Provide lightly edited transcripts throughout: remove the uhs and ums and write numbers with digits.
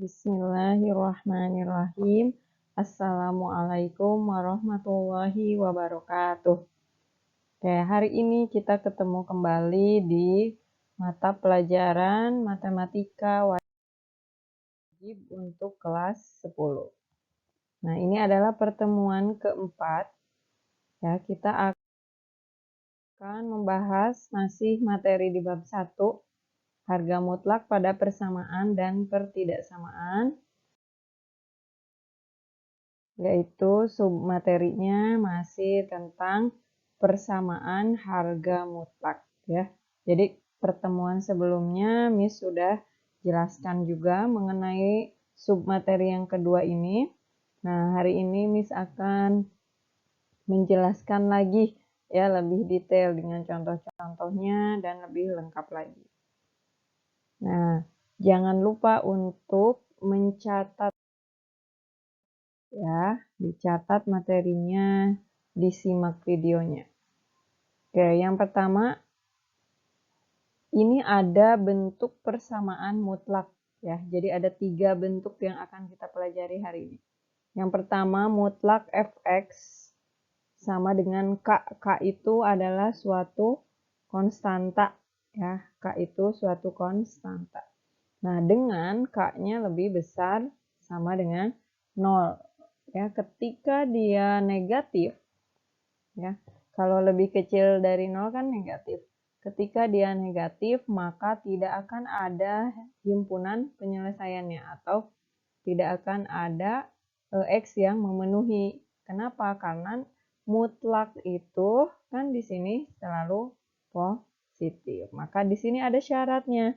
Bismillahirrahmanirrahim. Assalamualaikum warahmatullahi wabarakatuh. Oke, hari ini kita ketemu kembali di mata pelajaran matematika wajib untuk kelas 10. Nah, ini adalah pertemuan keempat. Ya, kita akan membahas masih materi di bab 1, harga mutlak pada persamaan dan pertidaksamaan. Yaitu submaterinya masih tentang persamaan harga mutlak ya. Jadi pertemuan sebelumnya Miss sudah jelaskan juga mengenai submateri yang kedua ini. Nah, hari ini Miss akan menjelaskan lagi ya lebih detail dengan contoh-contohnya dan lebih lengkap lagi. Nah, jangan lupa untuk mencatat ya, dicatat materinya, disimak videonya. Oke, yang pertama, ini ada bentuk persamaan mutlak ya. Jadi ada 3 bentuk yang akan kita pelajari hari ini. Yang pertama, mutlak fx sama dengan k. K itu adalah suatu konstanta ya. K itu suatu konstanta. Nah, dengan k-nya lebih besar sama dengan 0. Ya, ketika dia negatif ya, kalau lebih kecil dari 0 kan negatif. Ketika dia negatif, maka tidak akan ada himpunan penyelesaiannya atau tidak akan ada X yang memenuhi. Kenapa? Karena mutlak itu kan di sini selalu positif. Maka di sini ada syaratnya.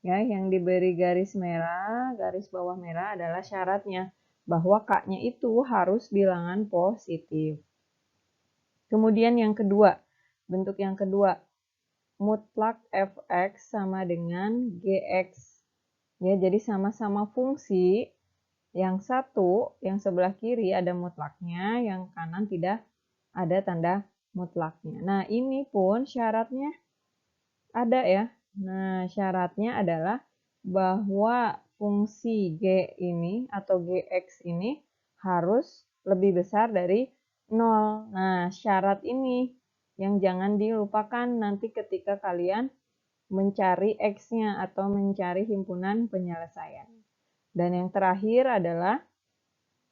Ya, yang diberi garis merah, garis bawah merah adalah syaratnya bahwa K-nya itu harus bilangan positif. Kemudian yang kedua, bentuk yang kedua, mutlak fx sama dengan gx. Ya, jadi sama-sama fungsi. Yang satu, yang sebelah kiri ada mutlaknya, yang kanan tidak ada tanda mutlaknya. Nah, ini pun syaratnya ada ya. Nah, syaratnya adalah bahwa fungsi G ini atau Gx ini harus lebih besar dari 0. Nah, syarat ini yang jangan dilupakan nanti ketika kalian mencari X-nya atau mencari himpunan penyelesaian. Dan yang terakhir adalah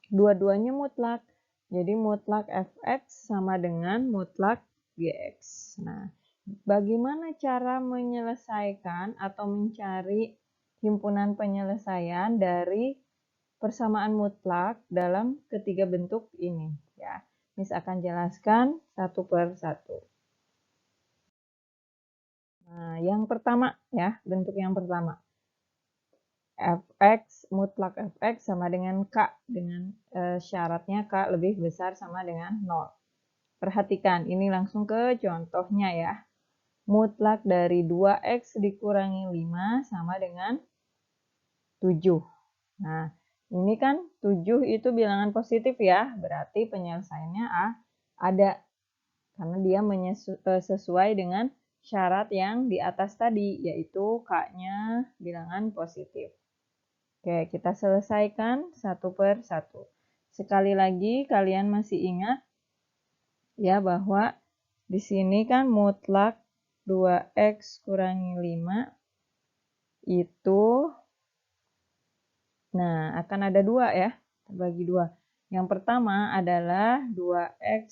dua-duanya mutlak. Jadi mutlak fx sama dengan mutlak gx. Nah, bagaimana cara menyelesaikan atau mencari himpunan penyelesaian dari persamaan mutlak dalam ketiga bentuk ini ya. Miss akan jelaskan satu per satu. Nah, yang pertama ya, bentuk yang pertama. Fx, mutlak fx sama dengan K, dengan syaratnya K lebih besar sama dengan 0. Perhatikan, ini langsung ke contohnya ya. Mutlak dari 2x dikurangi 5 sama dengan 7. Nah, ini kan 7 itu bilangan positif ya, berarti penyelesaiannya ada. Karena dia sesuai dengan syarat yang di atas tadi, yaitu K-nya bilangan positif. Oke, kita selesaikan satu per satu. Sekali lagi, kalian masih ingat ya bahwa di sini kan mutlak 2x kurangi 5 itu, nah akan ada 2 ya, terbagi 2. Yang pertama adalah 2x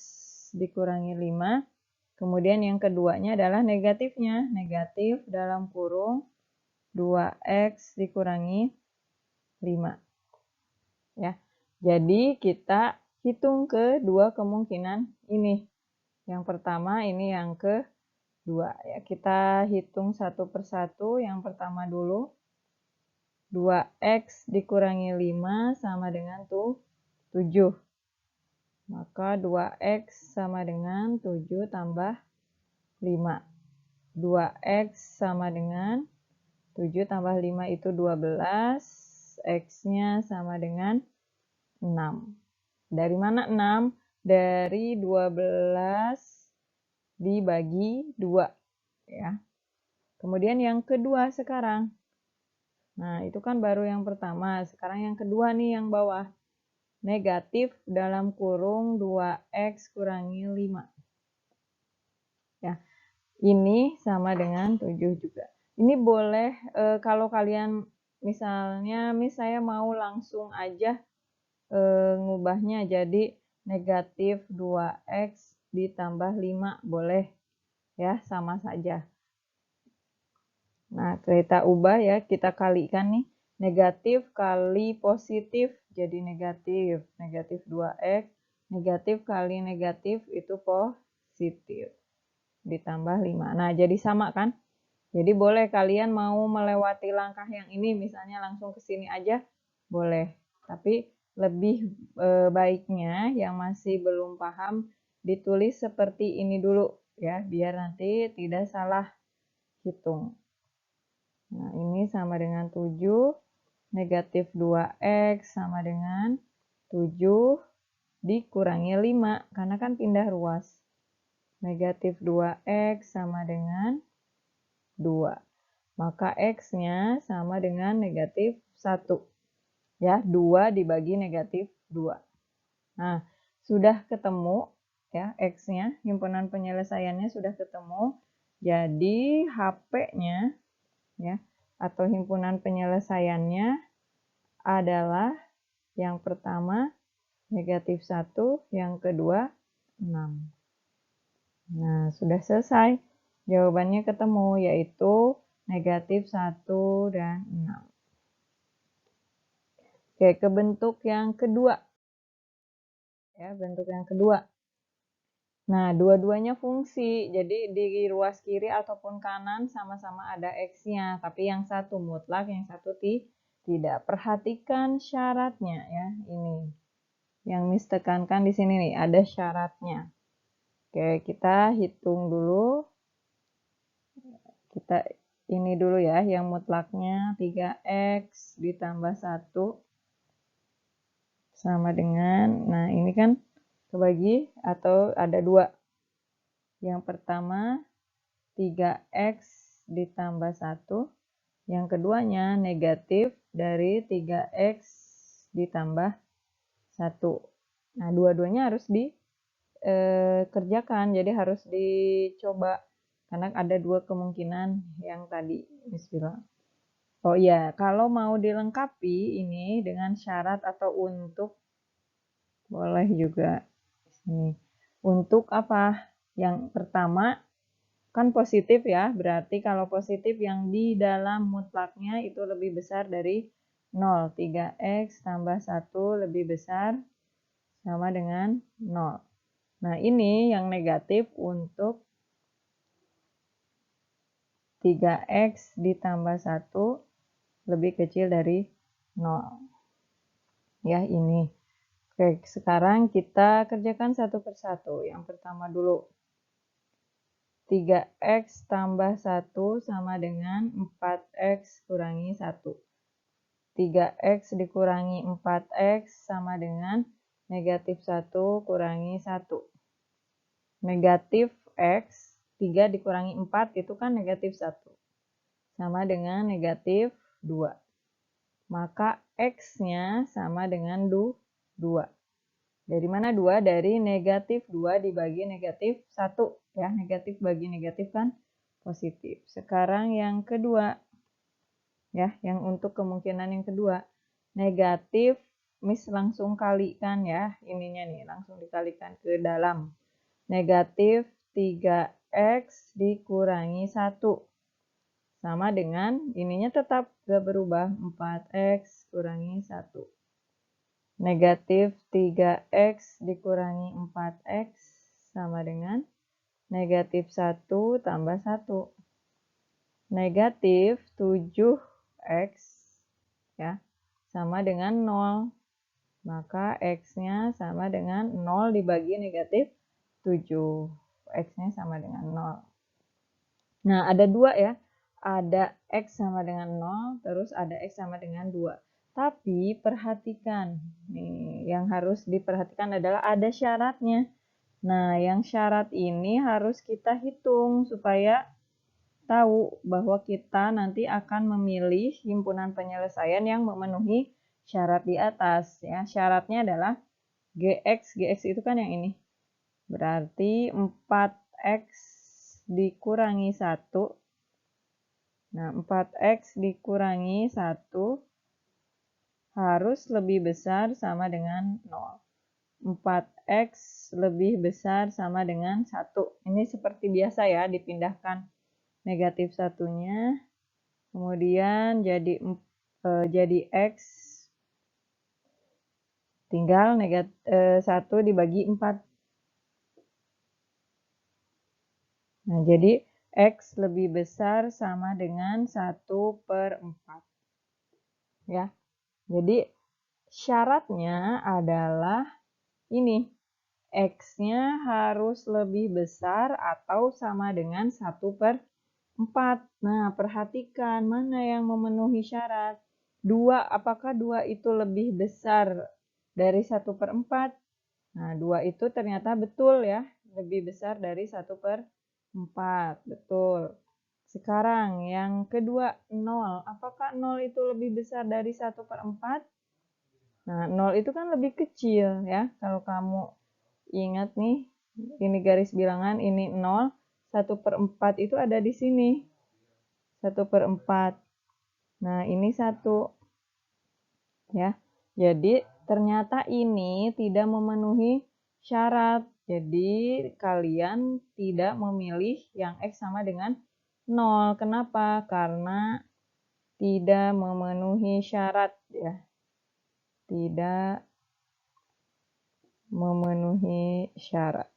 dikurangi 5, kemudian yang keduanya adalah negatifnya, negatif dalam kurung 2x dikurangi 5. Ya. Jadi kita hitung kedua kemungkinan ini. Yang pertama ini yang kedua ya. Kita hitung satu per satu. Yang pertama dulu. 2x dikurangi 5 sama dengan 7. Maka 2x sama dengan 7 tambah 5. 2x sama dengan 7 tambah 5 itu 12. X-nya sama dengan 6. Dari mana 6? Dari 12 dibagi 2. Ya. Kemudian yang kedua sekarang. Nah, itu kan baru yang pertama. Sekarang yang kedua nih yang bawah. Negatif dalam kurung 2x kurangi 5. Ya, ini sama dengan 7 juga. Ini boleh kalau kalian misalnya saya mau langsung aja ngubahnya jadi negatif 2x ditambah 5 boleh ya, sama saja. Nah, kita ubah ya, kita kalikan nih. Negatif kali positif jadi negatif. Negatif 2x, negatif kali negatif itu positif. Ditambah 5. Nah, jadi sama kan? Jadi boleh kalian mau melewati langkah yang ini, misalnya langsung ke sini aja, boleh. Tapi lebih baiknya yang masih belum paham, ditulis seperti ini dulu ya, biar nanti tidak salah hitung. Nah, ini sama dengan 7, negatif 2x sama dengan 7 dikurangi 5, karena kan pindah ruas. Negatif 2x sama dengan 2. Maka x-nya sama dengan negatif 1. Ya, 2 dibagi negatif 2. Nah, sudah ketemu ya x-nya, himpunan penyelesaiannya sudah ketemu. Jadi HP-nya ya atau himpunan penyelesaiannya adalah yang pertama negatif 1, yang kedua 6. Nah, sudah selesai. Jawabannya ketemu yaitu negatif 1 dan 6. Oke, ke bentuk yang kedua. Ya, bentuk yang kedua. Nah, dua-duanya fungsi. Jadi di ruas kiri ataupun kanan sama-sama ada X-nya. Tapi yang satu mutlak, yang satu tidak. Perhatikan syaratnya ya. Ini. Yang Miss tekankan di sini nih, ada syaratnya. Oke, kita hitung dulu. Kita ini dulu ya, yang mutlaknya 3X ditambah 1 sama dengan, nah ini kan kebagi atau ada 2. Yang pertama 3x ditambah 1. Yang keduanya negatif dari 3x ditambah 1. Nah, dua-duanya harus dikerjakan, jadi harus dicoba. Karena ada 2 kemungkinan yang tadi Miss bilang. Oh iya, kalau mau dilengkapi ini dengan syarat atau untuk, boleh juga. Ini. Untuk apa? Yang pertama, kan positif ya, berarti kalau positif yang di dalam mutlaknya itu lebih besar dari 0. 3x tambah 1 lebih besar sama dengan 0. Nah, ini yang negatif untuk 3x ditambah 1 lebih kecil dari 0. Ya, ini. Oke, sekarang kita kerjakan satu persatu. Yang pertama dulu. 3x tambah 1 sama dengan 4x kurangi 1. 3x dikurangi 4x sama dengan negatif 1 kurangi 1. Negatif x, 3 dikurangi 4 itu kan negatif 1. Sama dengan negatif 2. Maka x-nya sama dengan 2. Dari mana 2? Dari negatif 2 dibagi negatif 1. Ya, negatif bagi negatif kan positif. Sekarang yang kedua. Ya, yang untuk kemungkinan yang kedua. Negatif, Miss langsung kalikan ya. Ininya nih, langsung dikalikan ke dalam. Negatif 3x dikurangi 1. Sama dengan, ininya tetap gak berubah, 4x kurangi 1. Negatif 3x dikurangi 4x sama dengan negatif 1 tambah 1. Negatif 7x ya, sama dengan 0. Maka x-nya sama dengan 0 dibagi negatif 7. X-nya sama dengan 0. Nah, ada 2 ya. Ada x sama dengan 0, terus ada x sama dengan 2. Tapi perhatikan, nih, yang harus diperhatikan adalah ada syaratnya. Nah, yang syarat ini harus kita hitung supaya tahu bahwa kita nanti akan memilih himpunan penyelesaian yang memenuhi syarat di atas ya. Syaratnya adalah GX itu kan yang ini. Berarti 4X dikurangi 1. Nah, 4X dikurangi 1 harus lebih besar sama dengan 0. 4X lebih besar sama dengan 1. Ini seperti biasa ya, dipindahkan negatif satunya. Kemudian jadi X. Tinggal 1 dibagi 4. Nah, jadi X lebih besar sama dengan 1/4. Ya. Jadi syaratnya adalah ini. X-nya harus lebih besar atau sama dengan 1/4. Nah, perhatikan mana yang memenuhi syarat. 2, apakah 2 itu lebih besar dari 1/4? Nah, 2 itu ternyata betul ya, lebih besar dari 1/4. Betul. Sekarang yang kedua, 0. Apakah 0 itu lebih besar dari 1/4? Nah, 0 itu kan lebih kecil ya. Kalau kamu ingat nih, ini garis bilangan, ini 0. 1/4 itu ada di sini. 1/4. Nah, ini 1. Ya. Jadi, ternyata ini tidak memenuhi syarat. Jadi, kalian tidak memilih yang X sama dengan 0. Kenapa? Karena tidak memenuhi syarat ya. Tidak memenuhi syarat.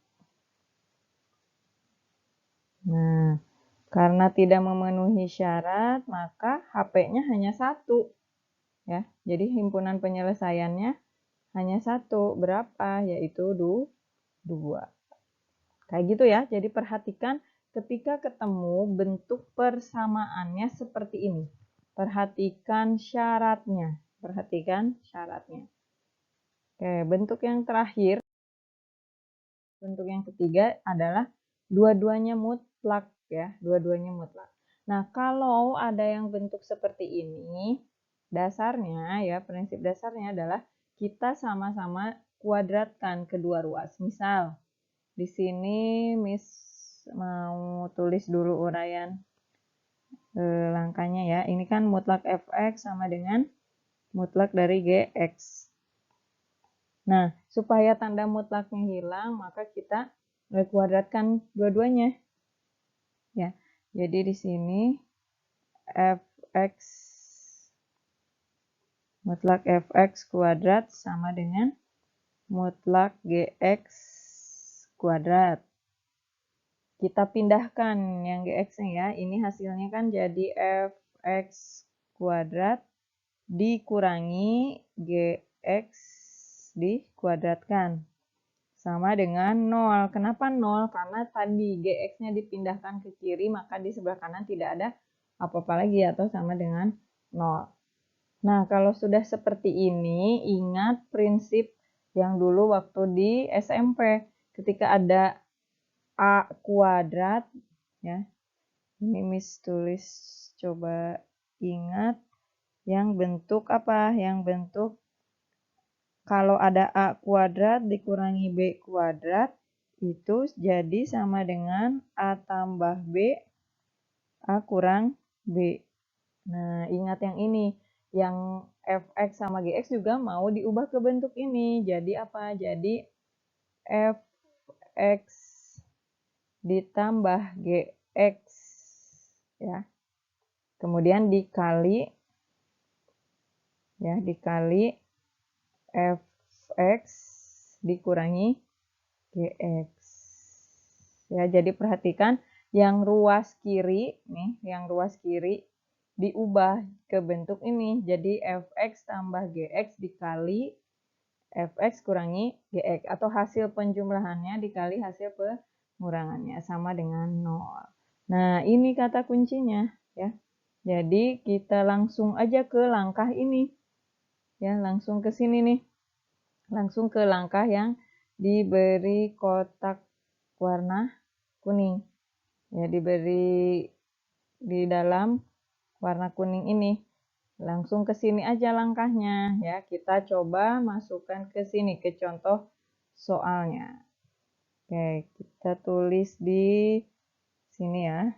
Nah, karena tidak memenuhi syarat, maka HP-nya hanya 1. Ya, jadi himpunan penyelesaiannya hanya 1. Berapa? Yaitu 2. Kayak gitu ya. Jadi perhatikan ketika ketemu bentuk persamaannya seperti ini. Perhatikan syaratnya. Perhatikan syaratnya. Oke, bentuk yang terakhir, bentuk yang ketiga adalah dua-duanya mutlak ya, dua-duanya mutlak. Nah, kalau ada yang bentuk seperti ini, dasarnya ya, prinsip dasarnya adalah kita sama-sama kuadratkan kedua ruas. Misal, di sini Miss mau tulis dulu uraian langkahnya ya. Ini kan mutlak fx sama dengan mutlak dari gx. Nah, supaya tanda mutlaknya hilang, maka kita kuadratkan dua-duanya. Ya, jadi di sini fx mutlak fx kuadrat sama dengan mutlak gx kuadrat. Kita pindahkan yang gx-nya ya. Ini hasilnya kan jadi fx kuadrat dikurangi gx dikuadratkan. Sama dengan 0. Kenapa 0? Karena tadi gx-nya dipindahkan ke kiri, maka di sebelah kanan tidak ada apa-apa lagi atau sama dengan 0. Nah, kalau sudah seperti ini, ingat prinsip yang dulu waktu di SMP. Ketika ada A kuadrat, ya. Ini Miss tulis, coba ingat yang bentuk apa? Yang bentuk kalau ada A kuadrat dikurangi B kuadrat, itu jadi sama dengan A tambah B, A kurang B. Nah, ingat yang ini. Yang fx sama gx juga mau diubah ke bentuk ini. Jadi apa? Jadi fx ditambah gx. Ya. Kemudian dikali, ya, dikali fx dikurangi gx. Ya, jadi perhatikan yang ruas kiri nih, yang ruas kiri diubah ke bentuk ini. Jadi fx tambah gx dikali fx kurangi gx atau hasil penjumlahannya dikali hasil pengurangannya sama dengan 0. Nah, ini kata kuncinya ya. Jadi kita langsung aja ke langkah ini. Ya, langsung ke sini nih. Langsung ke langkah yang diberi kotak warna kuning. Ya, diberi di dalam warna kuning ini. Langsung ke sini aja langkahnya ya. Kita coba masukkan ke sini ke contoh soalnya. Oke, kita tulis di sini ya.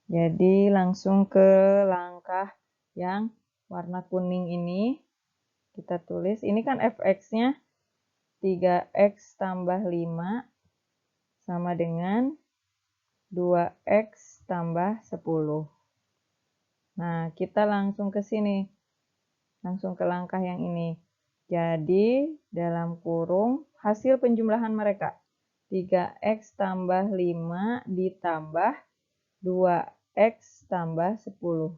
Jadi langsung ke langkah yang warna kuning ini. Kita tulis, ini kan fx-nya 3x tambah 5 sama dengan 2x tambah 10. Nah, kita langsung ke sini. Langsung ke langkah yang ini. Jadi, dalam kurung hasil penjumlahan mereka. 3x tambah 5 ditambah 2x tambah 10.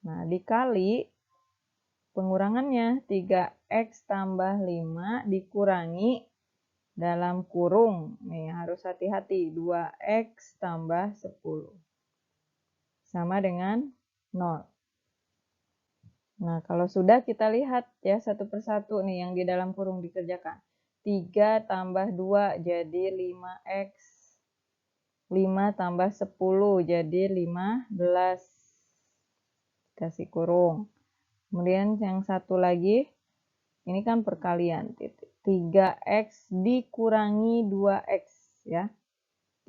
Nah, dikali pengurangannya 3x tambah 5 dikurangi dalam kurung. Nih, harus hati-hati. 2x tambah 10. Sama dengan 0. Nah, kalau sudah kita lihat ya satu persatu nih yang di dalam kurung dikerjakan. 3 tambah 2 jadi 5x. 5 tambah 10 jadi 15. Kasih kurung. Kemudian yang satu lagi, ini kan perkalian. 3x dikurangi 2x ya.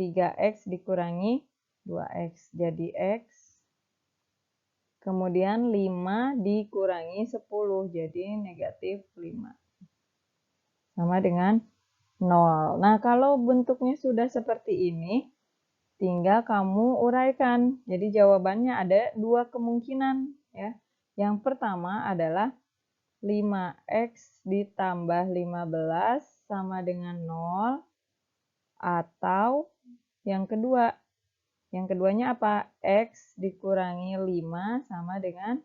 3x dikurangi 2x jadi x. Kemudian 5 dikurangi 10 jadi negatif 5. Sama dengan 0. Nah, kalau bentuknya sudah seperti ini, tinggal kamu uraikan. Jadi jawabannya ada dua kemungkinan ya. Yang pertama adalah 5x ditambah 15 sama dengan 0, atau yang keduanya apa? X dikurangi 5 sama dengan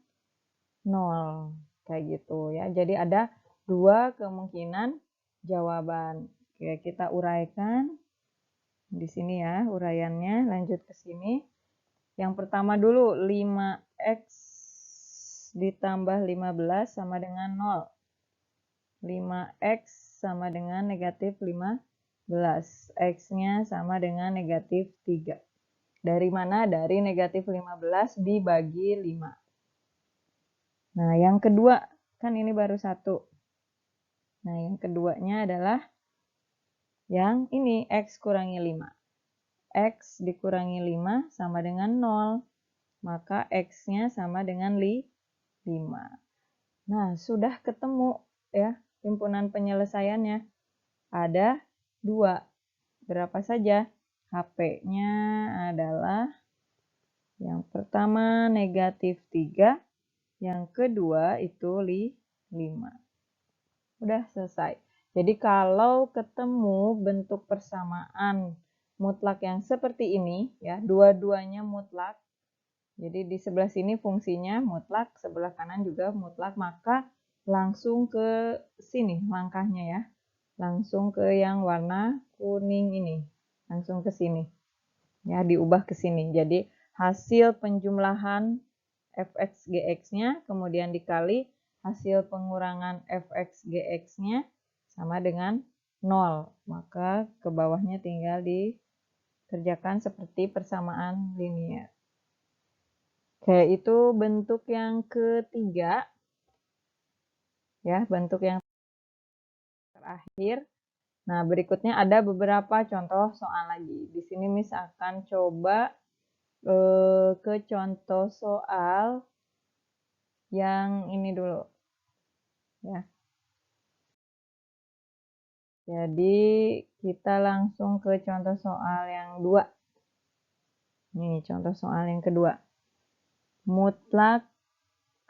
0. Kayak gitu ya. Jadi ada dua kemungkinan jawaban. Oke, kita uraikan di sini ya uraiannya. Lanjut ke sini. Yang pertama dulu 5x ditambah 15 sama dengan 0. 5x sama dengan negatif 15. X-nya sama dengan negatif 3. Dari mana? Dari negatif 15 dibagi 5. Nah, yang kedua, kan ini baru satu. Nah, yang keduanya adalah yang ini, X kurangi 5. X dikurangi 5 sama dengan 0. Maka X-nya sama dengan 5. Nah, sudah ketemu ya himpunan penyelesaiannya. Ada 2. Berapa saja? HP-nya adalah yang pertama negatif 3. Yang kedua itu 5. Udah selesai. Jadi kalau ketemu bentuk persamaan mutlak yang seperti ini, ya dua-duanya mutlak. Jadi di sebelah sini fungsinya mutlak, sebelah kanan juga mutlak, maka langsung ke sini langkahnya ya. Langsung ke yang warna kuning ini. Langsung ke sini. Ya, diubah ke sini. Jadi hasil penjumlahan fx gx-nya kemudian dikali hasil pengurangan fx gx-nya sama dengan 0. Maka ke bawahnya tinggal dikerjakan seperti persamaan linear. Oke, itu bentuk yang ketiga. Ya, bentuk yang terakhir. Nah, berikutnya ada beberapa contoh soal lagi. Di sini misalkan coba ke contoh soal yang ini dulu. Ya. Jadi kita langsung ke contoh soal yang 2. Ini contoh soal yang kedua. Mutlak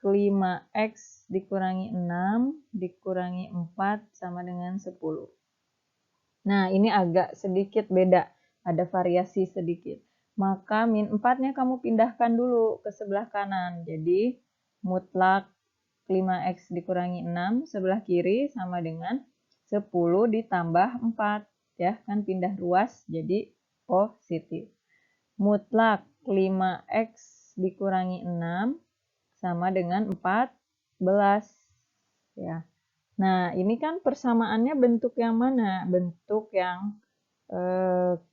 5x dikurangi 6 dikurangi 4 sama dengan 10. Nah, ini agak sedikit beda. Ada variasi sedikit. Maka min 4-nya kamu pindahkan dulu ke sebelah kanan. Jadi mutlak 5x dikurangi 6 sebelah kiri sama dengan 10 ditambah 4. Ya, kan pindah ruas jadi positif. Mutlak 5x dikurangi 6 sama dengan 14. Ya. Nah, ini kan persamaannya bentuk yang mana? Bentuk yang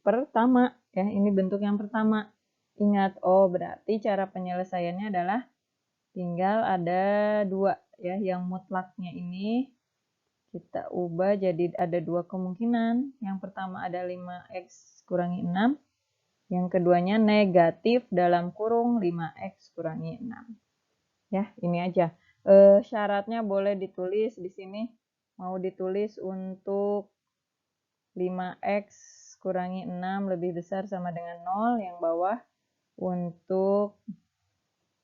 pertama Ya, ini bentuk yang pertama. Ingat, oh berarti cara penyelesaiannya adalah tinggal ada 2 ya, yang mutlaknya ini kita ubah jadi ada 2 kemungkinan. Yang pertama ada 5x kurangi 6. Yang keduanya negatif dalam kurung 5x kurangi 6. Ya, ini aja. Syaratnya boleh ditulis di sini. Mau ditulis untuk 5x kurangi 6 lebih besar sama dengan 0 yang bawah. Untuk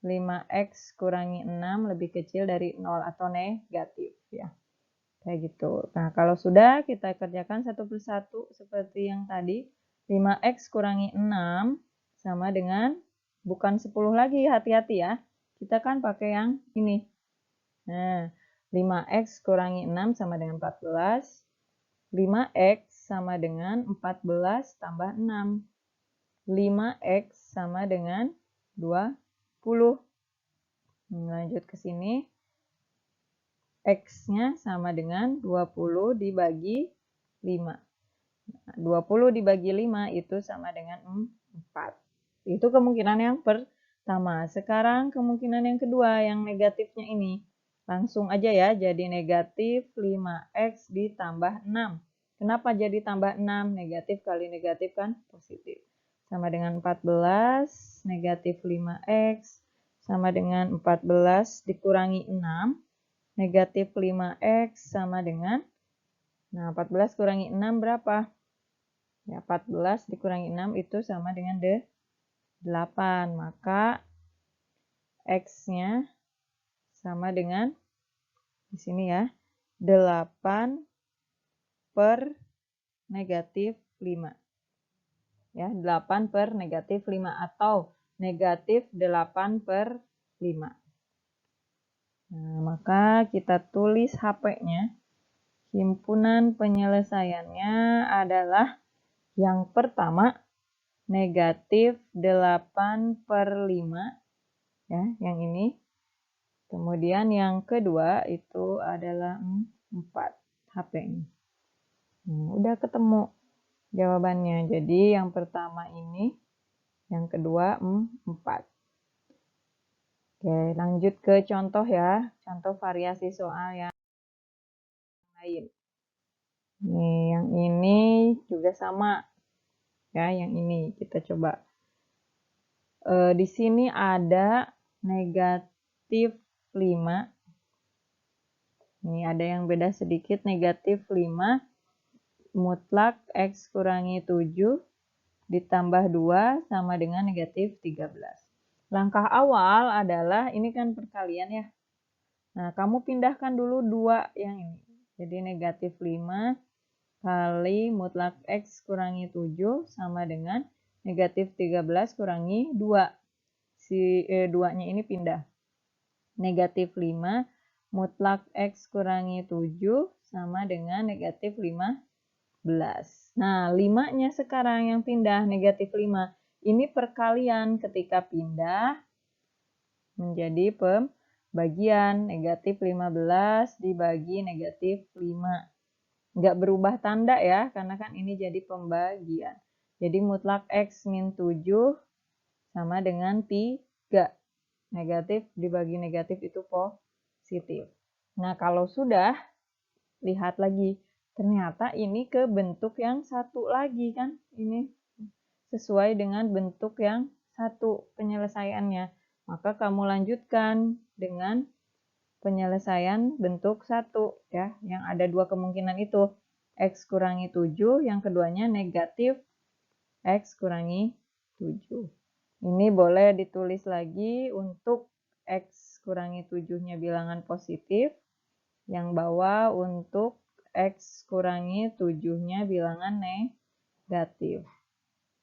5x kurangi 6 lebih kecil dari 0 atau negatif ya. Kayak gitu. Nah, kalau sudah kita kerjakan satu persatu seperti yang tadi. 5x kurangi 6 sama dengan bukan 10 lagi, hati-hati ya. Kita kan pakai yang ini. Nah, 5x kurangi 6 sama dengan 14. 5x sama dengan 14 tambah 6. 5x sama dengan 20. Lanjut ke sini. X-nya sama dengan 20 dibagi 5. 20 dibagi 5 itu sama dengan 4. Itu kemungkinan yang pertama. Sekarang kemungkinan yang kedua, yang negatifnya ini. Langsung aja ya, jadi negatif 5x ditambah 6. Kenapa jadi tambah 6? Negatif kali negatif kan positif. Sama dengan 14, negatif 5x, sama dengan 14 dikurangi 6. Negatif 5x sama dengan, nah 14 kurangi 6 berapa? Ya 14 dikurangi 6 itu sama dengan 8. Maka x-nya sama dengan, di sini ya, 8 per negatif 5. Ya, 8 per negatif 5 atau negatif 8 per 5. Nah, maka kita tulis HP-nya. Himpunan penyelesaiannya adalah yang pertama negatif 8 per 5. Ya, yang ini. Kemudian yang kedua itu adalah 4 HP-nya. Nah, udah ketemu jawabannya. Jadi yang pertama ini, yang kedua 4. Oke, lanjut ke contoh ya. Contoh variasi soal yang lain. Nih, yang ini juga sama. Ya, yang ini kita coba. Di sini ada negatif 5. Ini ada yang beda sedikit, negatif 5 mutlak X kurangi 7 ditambah 2 sama dengan negatif 13. Langkah awal adalah, ini kan perkalian ya. Nah, kamu pindahkan dulu 2 yang ini. Jadi negatif 5 kali mutlak X kurangi 7 sama dengan negatif 13 kurangi 2. Si 2-nya ini pindah. Negatif 5 mutlak X kurangi 7 sama dengan negatif 15. Nah, 5-nya sekarang yang pindah, negatif 5. Ini perkalian, ketika pindah menjadi pembagian. Negatif 15 dibagi negatif 5. Nggak berubah tanda ya, karena kan ini jadi pembagian. Jadi mutlak X min 7 sama dengan 3. Negatif dibagi negatif itu positif. Nah, kalau sudah, lihat lagi. Ternyata ini ke bentuk yang satu lagi kan. Ini sesuai dengan bentuk yang satu penyelesaiannya. Maka kamu lanjutkan dengan penyelesaian bentuk satu ya. Yang ada 2 kemungkinan itu. X kurangi 7, yang keduanya negatif X kurangi 7. Ini boleh ditulis lagi untuk X kurangi 7-nya bilangan positif. Yang bawah untuk X kurangi 7-nya bilangan negatif.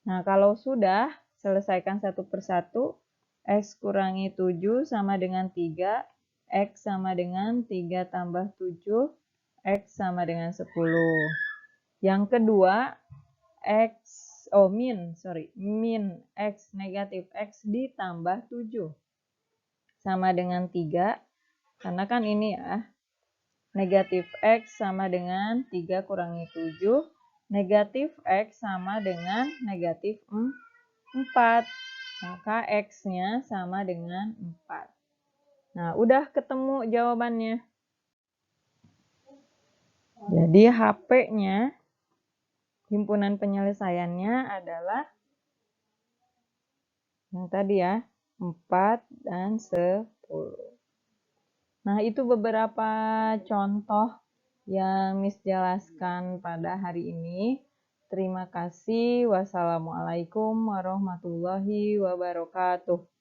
Nah, kalau sudah, selesaikan satu persatu. X kurangi 7 sama dengan 3. X sama dengan 3 tambah 7. X sama dengan 10. Yang kedua, min X negatif X ditambah 7. Sama dengan 3. Karena kan ini ya, negatif X sama dengan 3 kurangi 7. negatif X sama dengan negatif 4. Maka X-nya sama dengan 4. Nah, udah ketemu jawabannya. Jadi HP-nya, himpunan penyelesaiannya adalah yang tadi ya, 4 dan 10. Nah, itu beberapa contoh yang Miss jelaskan pada hari ini. Terima kasih. Wassalamualaikum warahmatullahi wabarakatuh.